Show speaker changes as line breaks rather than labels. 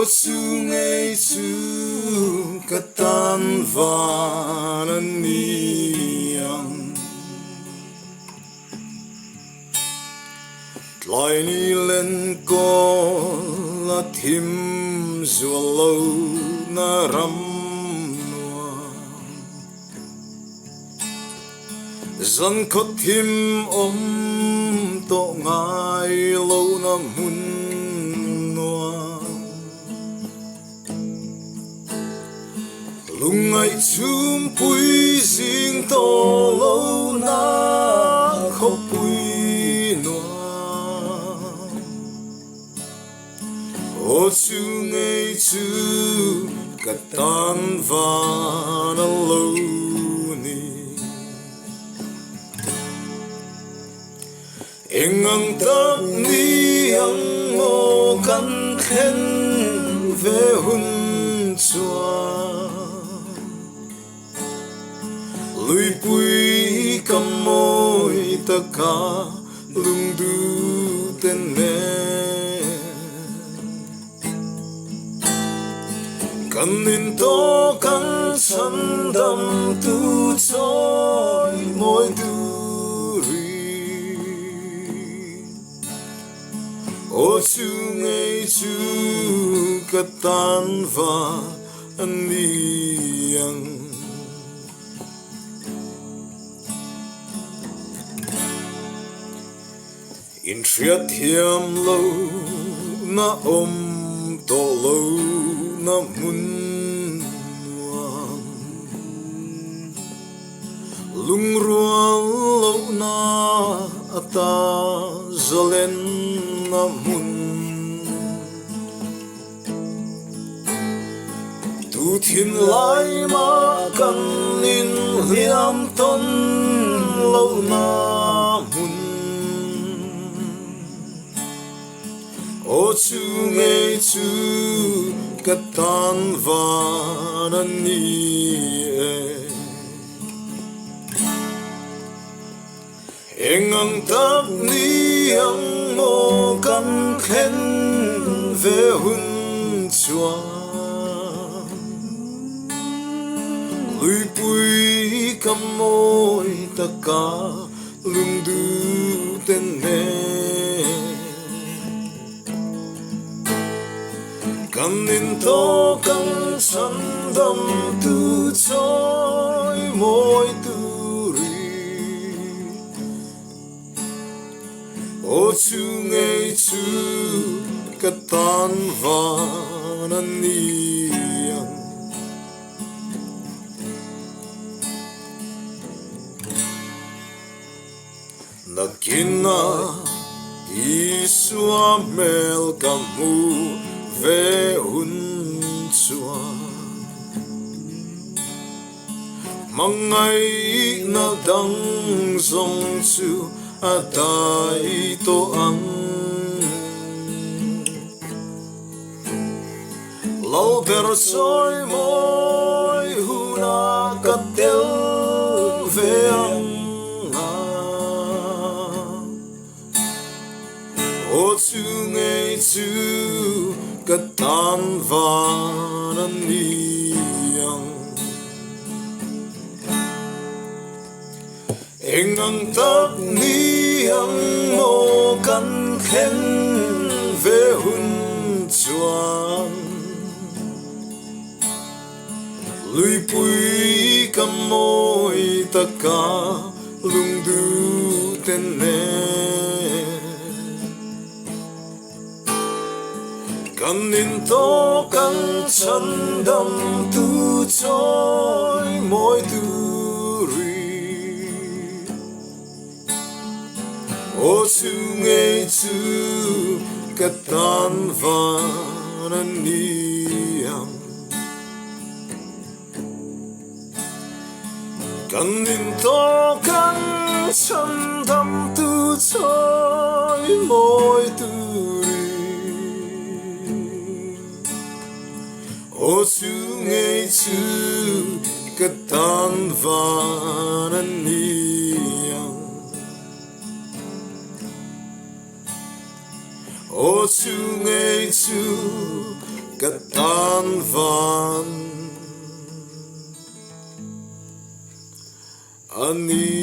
chu ngei chu katan van niang tlai ni len ko la thim zualo na ram dân khot thim to ngai lo na mun noa lungai chum pui sing to lo na kho pui noa o chu ngei chu katan van lo Engang tap ni ang mo kan khen ve hun chua lui pui kam moi ta ka lung du ten ne kan nin to kan chan dam tu choi moi du o chu ngei chu katan van niang in triat thiam lo na to lo na mun lung rual lo na ata zalen na mun tu thiên lai ma kan nin hiam ton lo na mun o chu ngei chu katan van ni engang tap ni ang mo kan khen ve hun chua lui pui kam moi ta ka lung du ten ne kan nin to kan san dam tu choi moi tu o chu ngei chu katan van niang nakina isua mel kamu ve hun chua mangai na dang zong chu atai to ang lau per soi moi huna katel ve ang o chu ngei chu katan van niang engang tap ni ang mo kan khen ve hun chuan lui pui kam moi ta ka lung du ten ne kan nin to kan chan dam tu choi moi tu o chu ngei chu katan van niang kan nin to kan chan dam tu choi moi tu o chu ngei chu katan van niang o chu ngei chu cái tan van ani